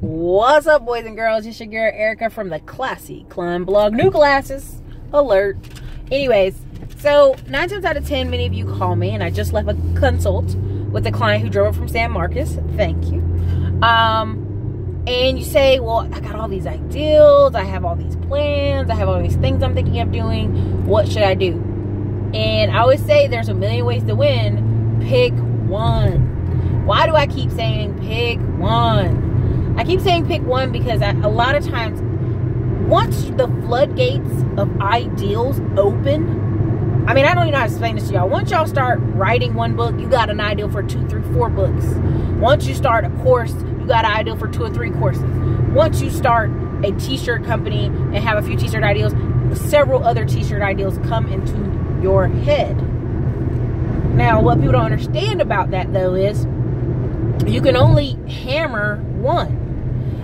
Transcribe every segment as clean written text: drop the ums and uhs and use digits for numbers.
What's up, boys and girls? It's your girl Erica from the Classy Climb blog. New glasses alert. Anyways, so 9 times out of 10, many of you call me, and I just left a consult with a client who drove from San Marcos. Thank you. And you say, well, I got all these ideals, I have all these plans, I have all these things I'm thinking of doing. What should I do? And I always say there's a million ways to win. Pick one. Why do I keep saying pick one? I keep saying pick one because a lot of times, once the floodgates of ideals open, I mean, I don't even know how to explain this to y'all. Once y'all start writing one book, you got an ideal for 2, 3, 4 books. Once you start a course, you got an ideal for 2 or 3 courses. Once you start a t-shirt company and have a few t-shirt ideals, several other t-shirt ideals come into your head. Now, what people don't understand about that, though, is you can only hammer one.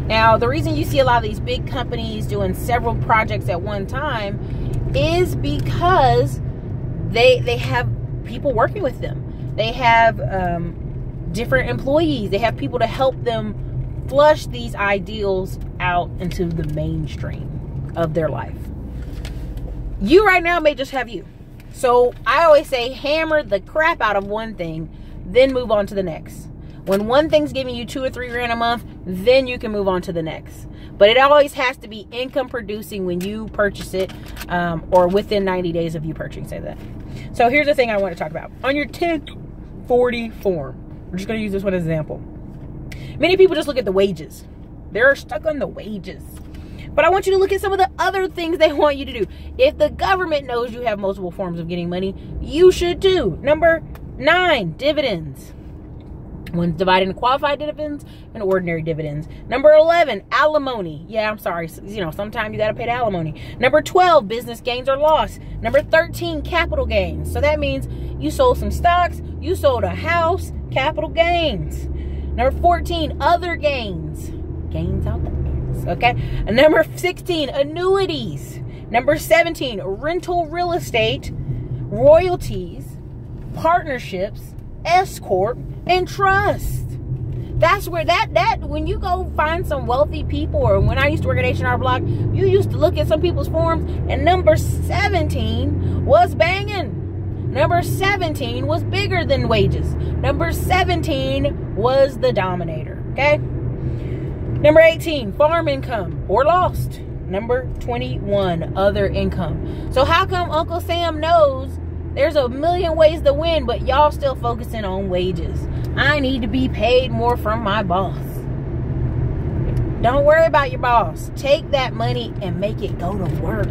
Now, the reason you see a lot of these big companies doing several projects at one time is because they have people working with them. They have different employees. They have people to help them flush these ideals out into the mainstream of their life. You right now may just have you. So I always say hammer the crap out of one thing, then move on to the next. When one thing's giving you 2 or 3 grand a month, then you can move on to the next. But it always has to be income producing when you purchase it, or within 90 days of you purchasing that. So here's the thing I want to talk about. On your 1040 form, we're just going to use this one as an example. Many people just look at the wages. They're stuck on the wages. But I want you to look at some of the other things they want you to do. If the government knows you have multiple forms of getting money, you should too. Number 9, dividends. One's divided into qualified dividends and ordinary dividends. Number 11, alimony. Yeah, I'm sorry. You know, sometimes you got to pay the alimony. Number 12, business gains or loss. Number 13, capital gains. So that means you sold some stocks, you sold a house, capital gains. Number 14, other gains. Gains out there. Okay. And number 16, annuities. Number 17, rental real estate, royalties, partnerships, S-corp, and trust. That's where that when you go find some wealthy people, or when I used to work at H&R Block, you used to look at some people's forms, and number 17 was banging. Number 17 was bigger than wages. Number 17 was the dominator. Okay. Number 18, farm income or lost. Number 21, other income. So how come Uncle Sam knows there's a million ways to win, but y'all still focusing on wages? I need to be paid more from my boss. Don't worry about your boss. Take that money and make it go to work.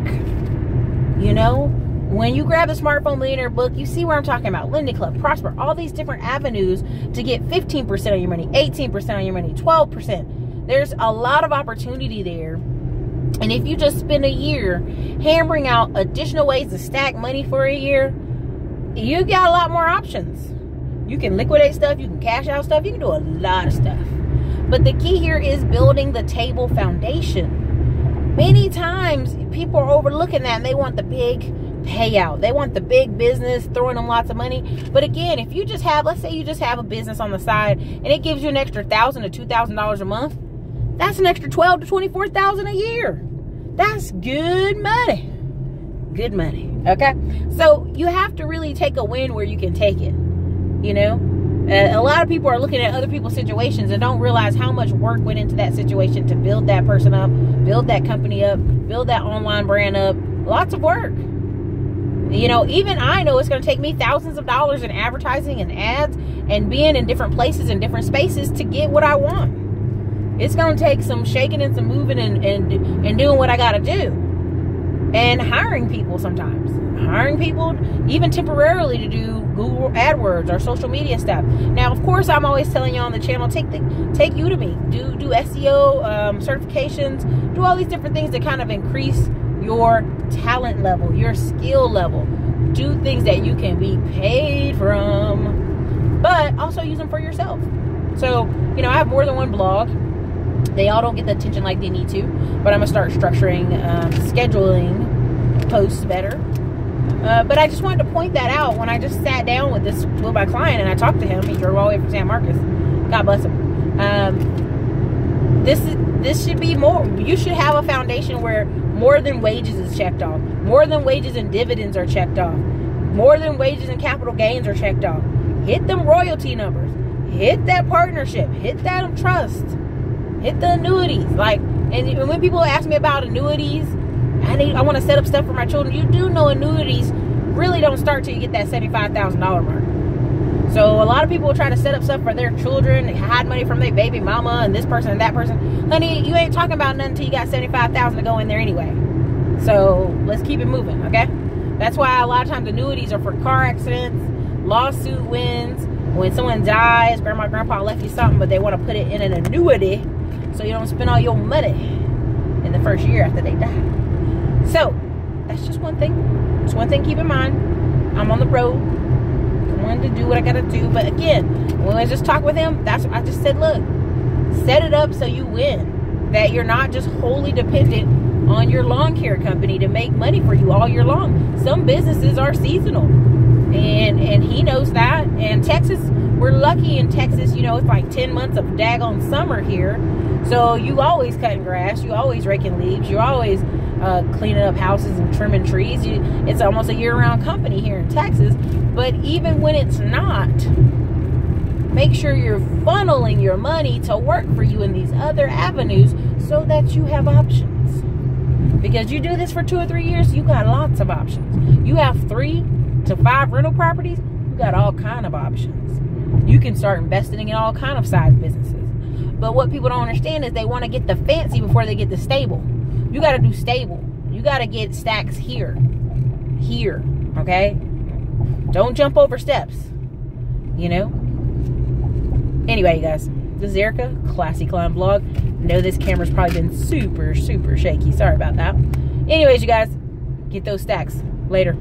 You know, when you grab the Smartphone Millionaire book, you see where I'm talking about. Lending Club, Prosper, all these different avenues to get 15% of your money, 18% of your money, 12%. There's a lot of opportunity there. And if you just spend a year hammering out additional ways to stack money for a year, you got a lot more options. You can liquidate stuff, you can cash out stuff, you can do a lot of stuff. But the key here is building the table foundation. Many times people are overlooking that and they want the big payout. They want the big business throwing them lots of money. But again, if you just have, let's say you just have a business on the side and it gives you an extra $1,000 to $2,000 a month, that's an extra $12,000 to $24,000 a year. That's good money. Good money. Okay. So you have to really take a win where you can take it. You know, a lot of people are looking at other people's situations and don't realize how much work went into that situation to build that person up, build that company up, build that online brand up. Lots of work. You know, even I know it's going to take me thousands of dollars in advertising and ads and being in different places and different spaces to get what I want. It's going to take some shaking and some moving and doing what I got to do. And hiring people sometimes. Hiring people even temporarily to do Google AdWords or social media stuff. Now, of course, I'm always telling you on the channel, take Udemy. Do SEO certifications. Do all these different things to kind of increase your talent level, your skill level. Do things that you can be paid from, but also use them for yourself. So, you know, I have more than one blog. They all don't get the attention like they need to, but I'm gonna start structuring, scheduling posts better. But I just wanted to point that out when I just sat down with my client and I talked to him. He drove all the way from San Marcos. God bless him. this should be more. You should have a foundation where more than wages is checked off. More than wages and dividends are checked off. More than wages and capital gains are checked off. Hit them royalty numbers. Hit that partnership. Hit that trust. Hit the annuities. Like, and when people ask me about annuities, I want to set up stuff for my children. You do know annuities really don't start till you get that $75,000 mark. So a lot of people try to set up stuff for their children. They hide money from their baby mama and this person and that person. Honey, you ain't talking about nothing until you got $75,000 to go in there anyway. So let's keep it moving, okay? That's why a lot of times annuities are for car accidents, lawsuit wins, when someone dies, grandma, grandpa left you something, but they want to put it in an annuity so you don't spend all your money in the first year after they die. So that's just one thing. It's one thing, keep in mind. I'm on the road. I wanted to do what I gotta do. But again, when I just talked with him, that's what I just said, look, set it up so you win. That you're not just wholly dependent on your lawn care company to make money for you all year long. Some businesses are seasonal. And he knows that. And Texas, we're lucky in Texas, you know, it's like 10 months of daggone summer here. So you always cutting grass, you always raking leaves, you're always cleaning up houses and trimming trees. It's almost a year-round company here in Texas. But even when it's not, make sure you're funneling your money to work for you in these other avenues so that you have options. Because you do this for 2 or 3 years, you got lots of options. You have 3 to 5 rental properties, you got all kind of options. You can start investing in all kind of size businesses. But what people don't understand is they want to get the fancy before they get the stable. You got to do stable. You got to get stacks here, okay? Don't jump over steps, you know? Anyway, you guys, this is Erica, Classy Climb Vlog. I know this camera's probably been super, super shaky. Sorry about that. Anyways, you guys, get those stacks. Later.